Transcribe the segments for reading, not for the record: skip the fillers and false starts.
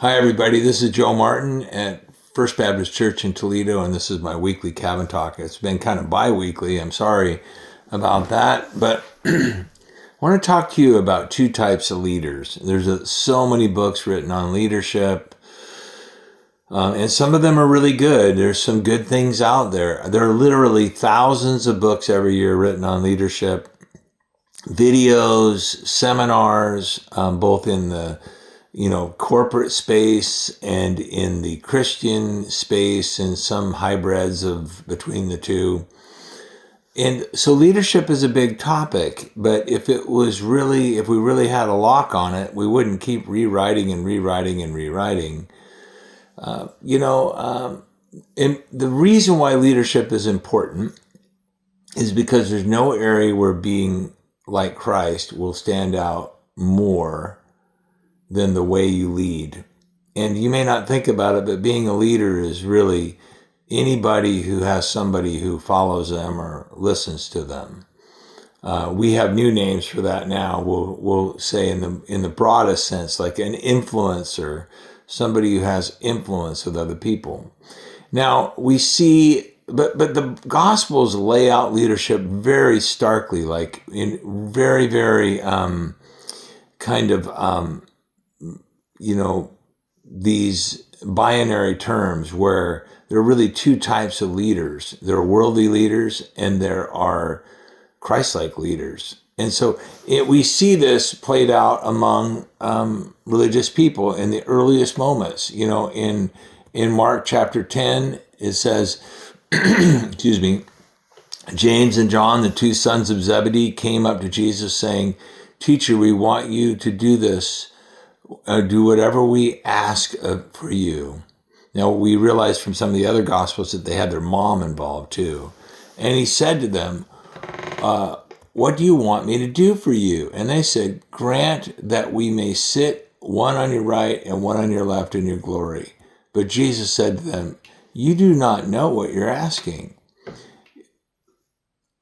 Hi, everybody. This is Joe Martin at First Baptist Church in Toledo, and this is my weekly cabin talk. It's been kind of bi-weekly. I'm sorry about that, but I want to talk to you about two types of leaders. There's so many books written on leadership, and some of them are really good. There's some good things out there. There are literally thousands of books every year written on leadership, videos, seminars, both in the corporate space and in the Christian space, and some hybrids of between the two. And so leadership is a big topic, but if we really had a lock on it, we wouldn't keep rewriting and rewriting and rewriting. And the reason why leadership is important is because there's no area where being like Christ will stand out more than the way you lead. And you may not think about it, but being a leader is really anybody who has somebody who follows them or listens to them. We have new names for that now. We'll say in the broadest sense, like an influencer, somebody who has influence with other people. Now we see, but the Gospels lay out leadership very starkly, like in very, very these binary terms where there are really two types of leaders. There are worldly leaders and there are Christlike leaders. And so we see this played out among religious people in the earliest moments. In Mark chapter 10, it says, excuse me, James and John, the two sons of Zebedee, came up to Jesus saying, "Teacher, we want you to do this. Do whatever we ask for you." Now, we realize from some of the other Gospels that they had their mom involved too. And he said to them, "What do you want me to do for you?" And they said, "Grant that we may sit one on your right and one on your left in your glory." But Jesus said to them, "You do not know what you're asking.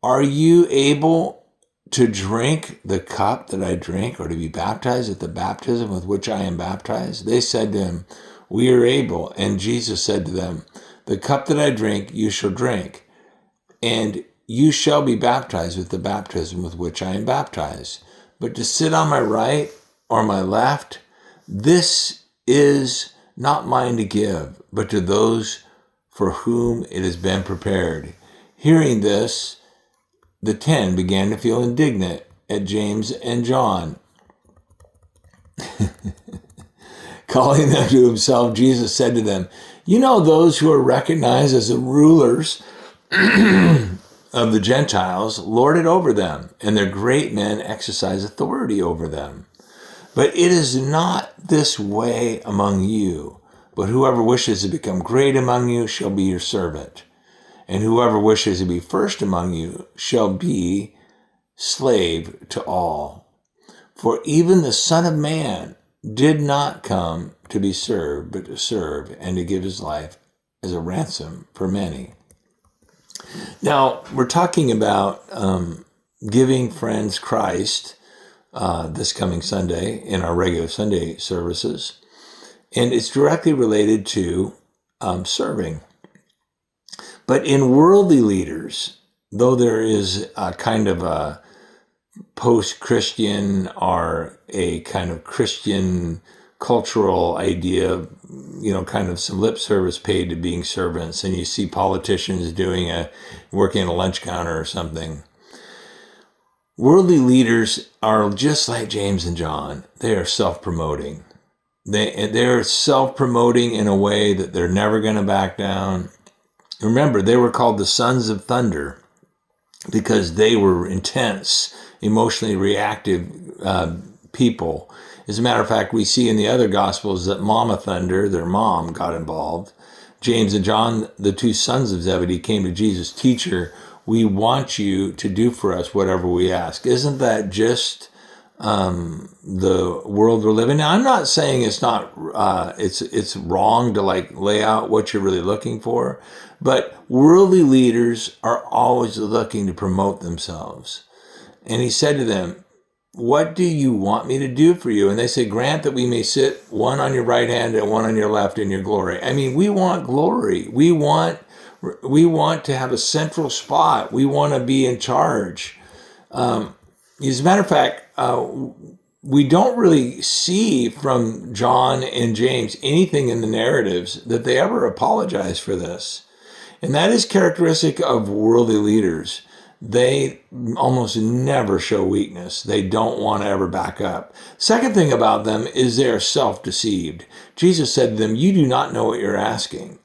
Are you able to drink the cup that I drink, or to be baptized at the baptism with which I am baptized?" They said to him, "We are able." And Jesus said to them, "The cup that I drink, you shall drink, and you shall be baptized with the baptism with which I am baptized. But to sit on my right or my left, this is not mine to give, but to those for whom it has been prepared." Hearing this, the 10 began to feel indignant at James and John. Calling them to himself, Jesus said to them, "You know those who are recognized as the rulers of the Gentiles lord it over them, and their great men exercise authority over them. But it is not this way among you, but whoever wishes to become great among you shall be your servant. And whoever wishes to be first among you shall be slave to all. For even the Son of Man did not come to be served, but to serve and to give his life as a ransom for many." Now, we're talking about giving friends Christ this coming Sunday in our regular Sunday services. And it's directly related to serving. But in worldly leaders, though there is a kind of a post-Christian or a kind of Christian cultural idea, kind of some lip service paid to being servants, and you see politicians working at a lunch counter or something. Worldly leaders are just like James and John. They are self-promoting. They're self-promoting in a way that they're never going to back down. Remember, they were called the sons of thunder because they were intense, emotionally reactive people. As a matter of fact, we see in the other Gospels that Mama Thunder, their mom, got involved. James and John, the two sons of Zebedee, came to Jesus, "Teacher, we want you to do for us whatever we ask." Isn't that just the world we're living in? Now, I'm not saying it's not it's wrong to lay out what you're really looking for, but worldly leaders are always looking to promote themselves. And he said to them, what do you want me to do for you? And they say, grant that we may sit one on your right hand and one on your left in your glory. I mean, we want glory. We want to have a central spot. We want to be in charge. As a matter of fact, we don't really see from John and James anything in the narratives that they ever apologize for this. And that is characteristic of worldly leaders. They almost never show weakness. They don't want to ever back up. Second thing about them is they are self-deceived. Jesus said to them, you do not know what you're asking.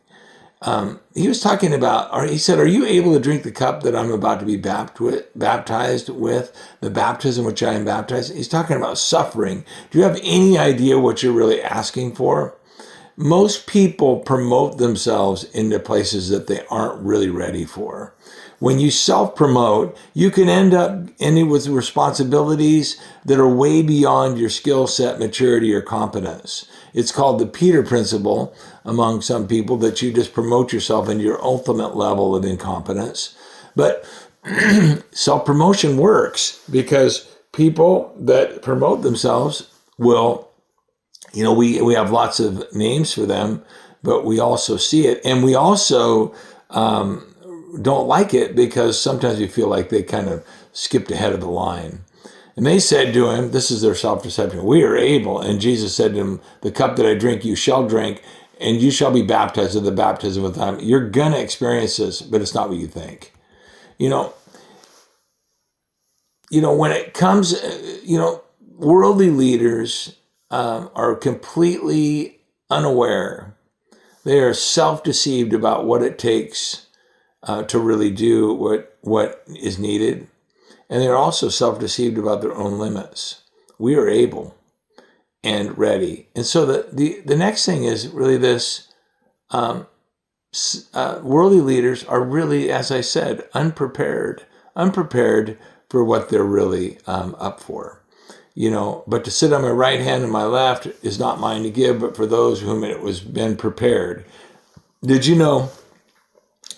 He was talking about, or he said, are you able to drink the cup that I'm about to be baptized with, the baptism which I am baptized? He's talking about suffering. Do you have any idea what you're really asking for? Most people promote themselves into places that they aren't really ready for. When you self-promote, you can end up ending with responsibilities that are way beyond your skill set, maturity, or competence. It's called the Peter principle among some people, that you just promote yourself into your ultimate level of incompetence. But self-promotion works because people that promote themselves will, we have lots of names for them, but we also see it. And we also don't like it because sometimes we feel like they kind of skipped ahead of the line. And they said to him, this is their self-deception, we are able. And Jesus said to him, the cup that I drink, you shall drink, and you shall be baptized with the baptism of time. You're going to experience this, but it's not what you think. When it comes, worldly leaders are completely unaware. They are self-deceived about what it takes to really do what is needed. And they're also self-deceived about their own limits. We are able and ready. And so the next thing is really this, worldly leaders are really, as I said, unprepared for what they're really up for. But to sit on my right hand and my left is not mine to give, but for those whom it was been prepared. Did you know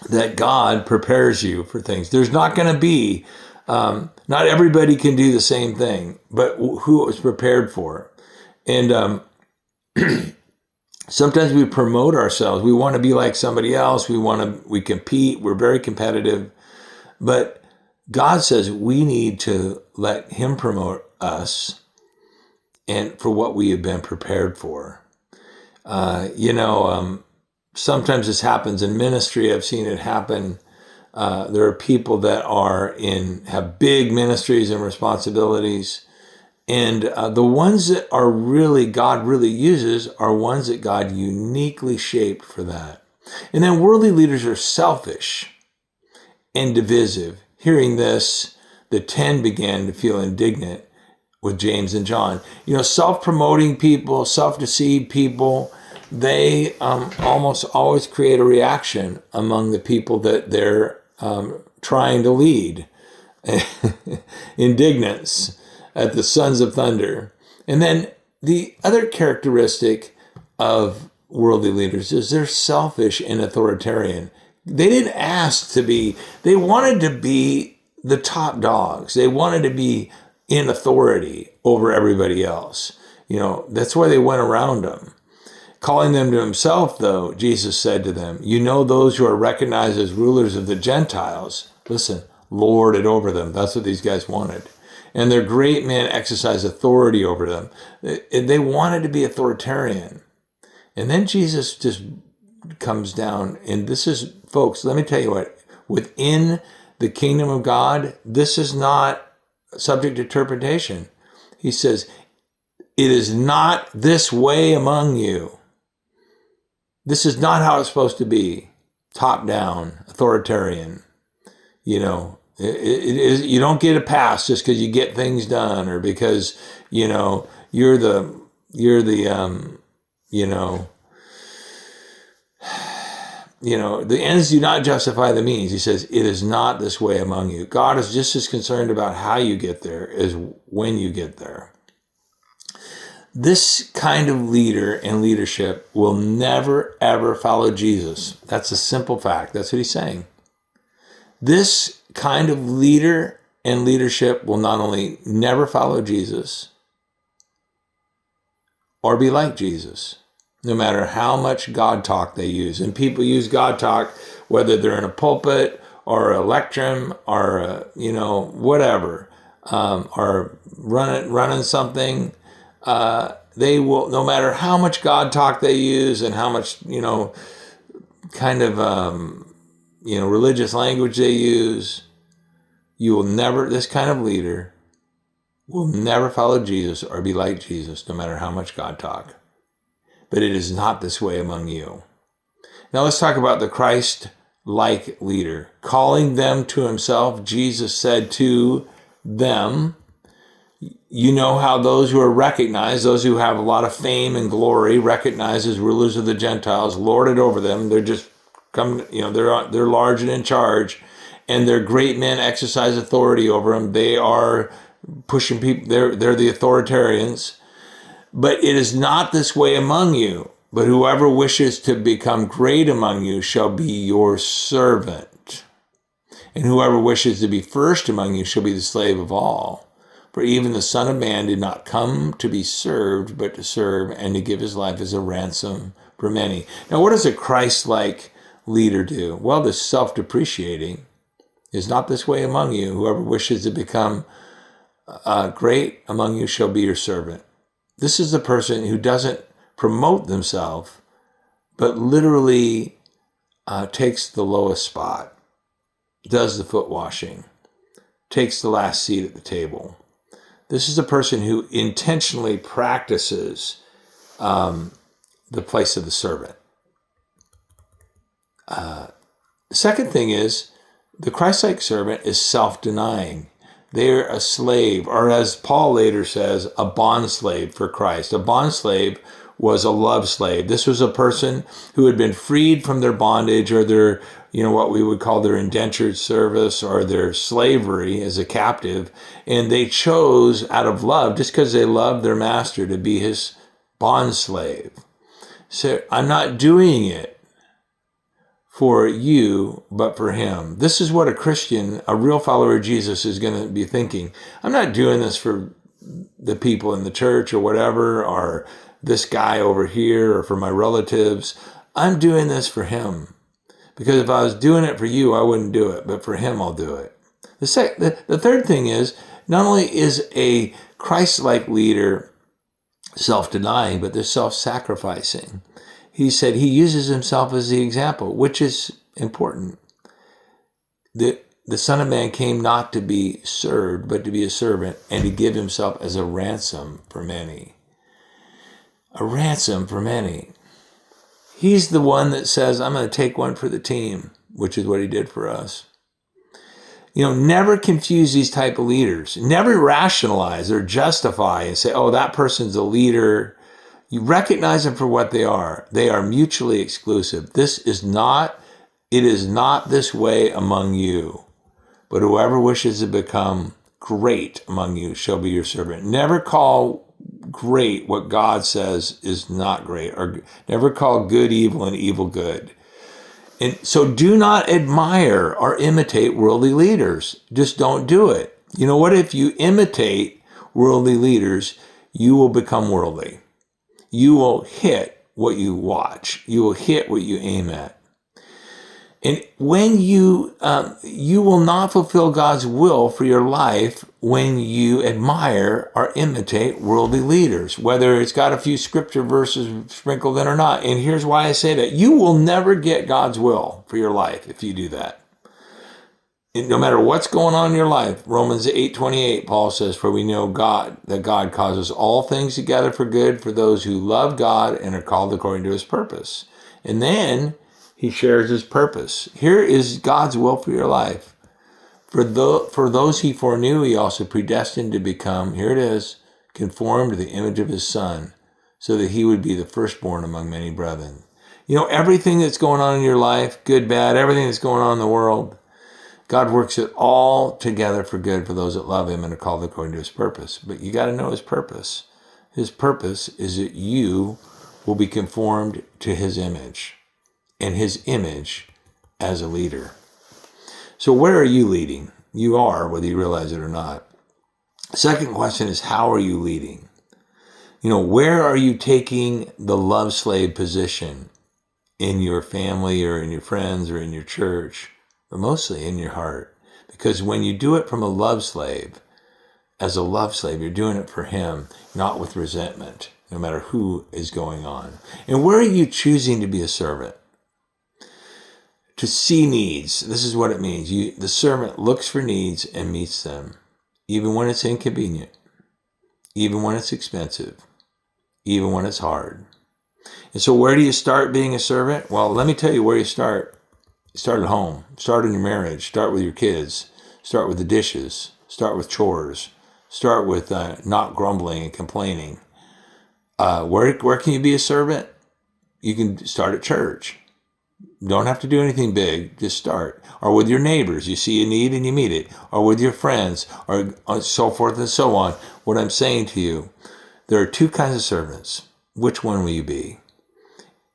that God prepares you for things? There's not going to be, not everybody can do the same thing, but who it was prepared for. And sometimes we promote ourselves. We want to be like somebody else. We compete. We're very competitive. But God says we need to let him promote us and for what we have been prepared for. Sometimes this happens in ministry. I've seen it happen. There are people that have big ministries and responsibilities. And the ones that God really uses are ones that God uniquely shaped for that. And then worldly leaders are selfish and divisive. Hearing this, the 10 began to feel indignant with James and John. Self-promoting people, self-deceived people, they almost always create a reaction among the people that they're trying to lead. Indignance at the sons of thunder. And then the other characteristic of worldly leaders is they're selfish and authoritarian. They didn't ask to be, they wanted to be the top dogs. They wanted to be in authority over everybody else. That's why they went around them. Calling them to himself, though, Jesus said to them, those who are recognized as rulers of the Gentiles, listen, lord it over them. That's what these guys wanted. And their great men exercise authority over them. They wanted to be authoritarian. And then Jesus just comes down, and this is, folks, let me tell you what, within the kingdom of God, this is not subject to interpretation. He says, it is not this way among you. This is not how it's supposed to be. Top down, authoritarian. It is, you don't get a pass just because you get things done or because, you're the the ends do not justify the means. He says, it is not this way among you. God is just as concerned about how you get there as when you get there. This kind of leader and leadership will never, ever follow Jesus. That's a simple fact. That's what he's saying. This kind of leader and leadership will not only never follow Jesus or be like Jesus, no matter how much God talk they use. And people use God talk, whether they're in a pulpit or a lectern or, whatever, or running something. They will, no matter how much God talk they use and how much, kind of, religious language they use, this kind of leader will never follow Jesus or be like Jesus, no matter how much God talk. But it is not this way among you. Now let's talk about the Christ-like leader. Calling them to himself, Jesus said to them, you know how those who are recognized, those who have a lot of fame and glory, recognized as rulers of the Gentiles, lord it over them. They're just they're large and in charge, and their great men exercise authority over them. They are pushing people. They're the authoritarians. But it is not this way among you. But whoever wishes to become great among you shall be your servant. And whoever wishes to be first among you shall be the slave of all. For even the Son of Man did not come to be served, but to serve and to give his life as a ransom for many. Now, what does a Christ-like leader do? Well, this self-depreciating is not this way among you. Whoever wishes to become great among you shall be your servant. This is the person who doesn't promote themselves, but literally takes the lowest spot, does the foot washing, takes the last seat at the table. This is a person who intentionally practices the place of the servant. The second thing is, the Christ-like servant is self-denying. They're a slave, or as Paul later says, a bond slave for Christ. A bond slave was a love slave. This was a person who had been freed from their bondage or their, what we would call their indentured service or their slavery as a captive. And they chose out of love, just because they loved their master, to be his bond slave. So I'm not doing it for you, but for him. This is what a Christian, a real follower of Jesus, is going to be thinking. I'm not doing this for the people in the church or whatever, or this guy over here, or for my relatives. I'm doing this for him. Because if I was doing it for you, I wouldn't do it, but for him, I'll do it. The third thing is, not only is a Christ-like leader self-denying, but they're self-sacrificing. He said he uses himself as the example, which is important. The Son of Man came not to be served, but to be a servant and to give himself as a ransom for many. A ransom for many. He's the one that says, I'm going to take one for the team, which is what he did for us. Never confuse these type of leaders. Never rationalize or justify and say, oh, that person's a leader. You recognize them for what they are. They are mutually exclusive. It is not this way among you. But whoever wishes to become great among you shall be your servant. Never call great what God says is not great, or never call good evil and evil good. And so do not admire or imitate worldly leaders. Just don't do it. You know what? If you imitate worldly leaders, you will become worldly. You will hit what you watch. You will hit what you aim at. And when you will not fulfill God's will for your life when you admire or imitate worldly leaders, whether it's got a few scripture verses sprinkled in or not. And here's why I say that. You will never get God's will for your life if you do that. And no matter what's going on in your life, Romans 8:28, Paul says, for we know that God causes all things together for good for those who love God and are called according to his purpose. And then he shares his purpose. Here is God's will for your life. For those he foreknew, he also predestined to become, here it is, conformed to the image of his Son, so that he would be the firstborn among many brethren. Everything that's going on in your life, good, bad, everything that's going on in the world, God works it all together for good for those that love him and are called according to his purpose. But you got to know his purpose. His purpose is that you will be conformed to his image, and his image as a leader. So where are you leading? You are, whether you realize it or not. Second question is, how are you leading? Where are you taking the love slave position in your family or in your friends or in your church, but mostly in your heart? Because when you do it from a love slave, as a love slave, you're doing it for him, not with resentment, no matter who is going on. And where are you choosing to be a servant? To see needs. This is what it means. The servant looks for needs and meets them, even when it's inconvenient, even when it's expensive, even when it's hard. And so where do you start being a servant? Well, let me tell you where you start. You start at home. Start in your marriage. Start with your kids. Start with the dishes. Start with chores. Start with not grumbling and complaining. Where can you be a servant? You can start at church. Don't have to do anything big. Just start. Or with your neighbors. You see a need and you meet it. Or with your friends. Or so forth and so on. What I'm saying to you, there are two kinds of servants. Which one will you be?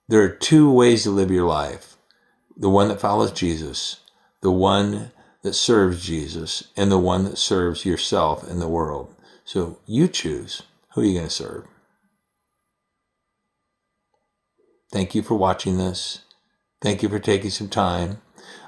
There are two ways to live your life. The one that follows Jesus. The one that serves Jesus. And the one that serves yourself and the world. So you choose. Who are you going to serve? Thank you for watching this. Thank you for taking some time.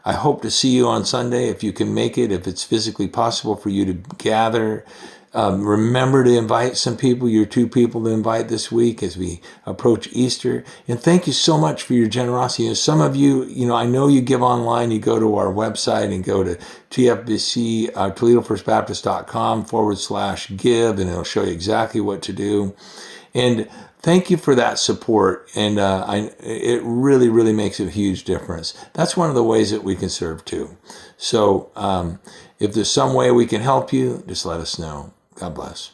I hope to see you on Sunday if you can make it, if it's physically possible for you to gather. Remember to invite some people, your 2 people to invite this week as we approach Easter. And thank you so much for your generosity. Some of you, I know you give online. You go to our website and go to TFBC, ToledoFirstBaptist.com/give, and it'll show you exactly what to do. And thank you for that support. And it really, really makes a huge difference. That's one of the ways that we can serve too. So if there's some way we can help you, just let us know. God bless.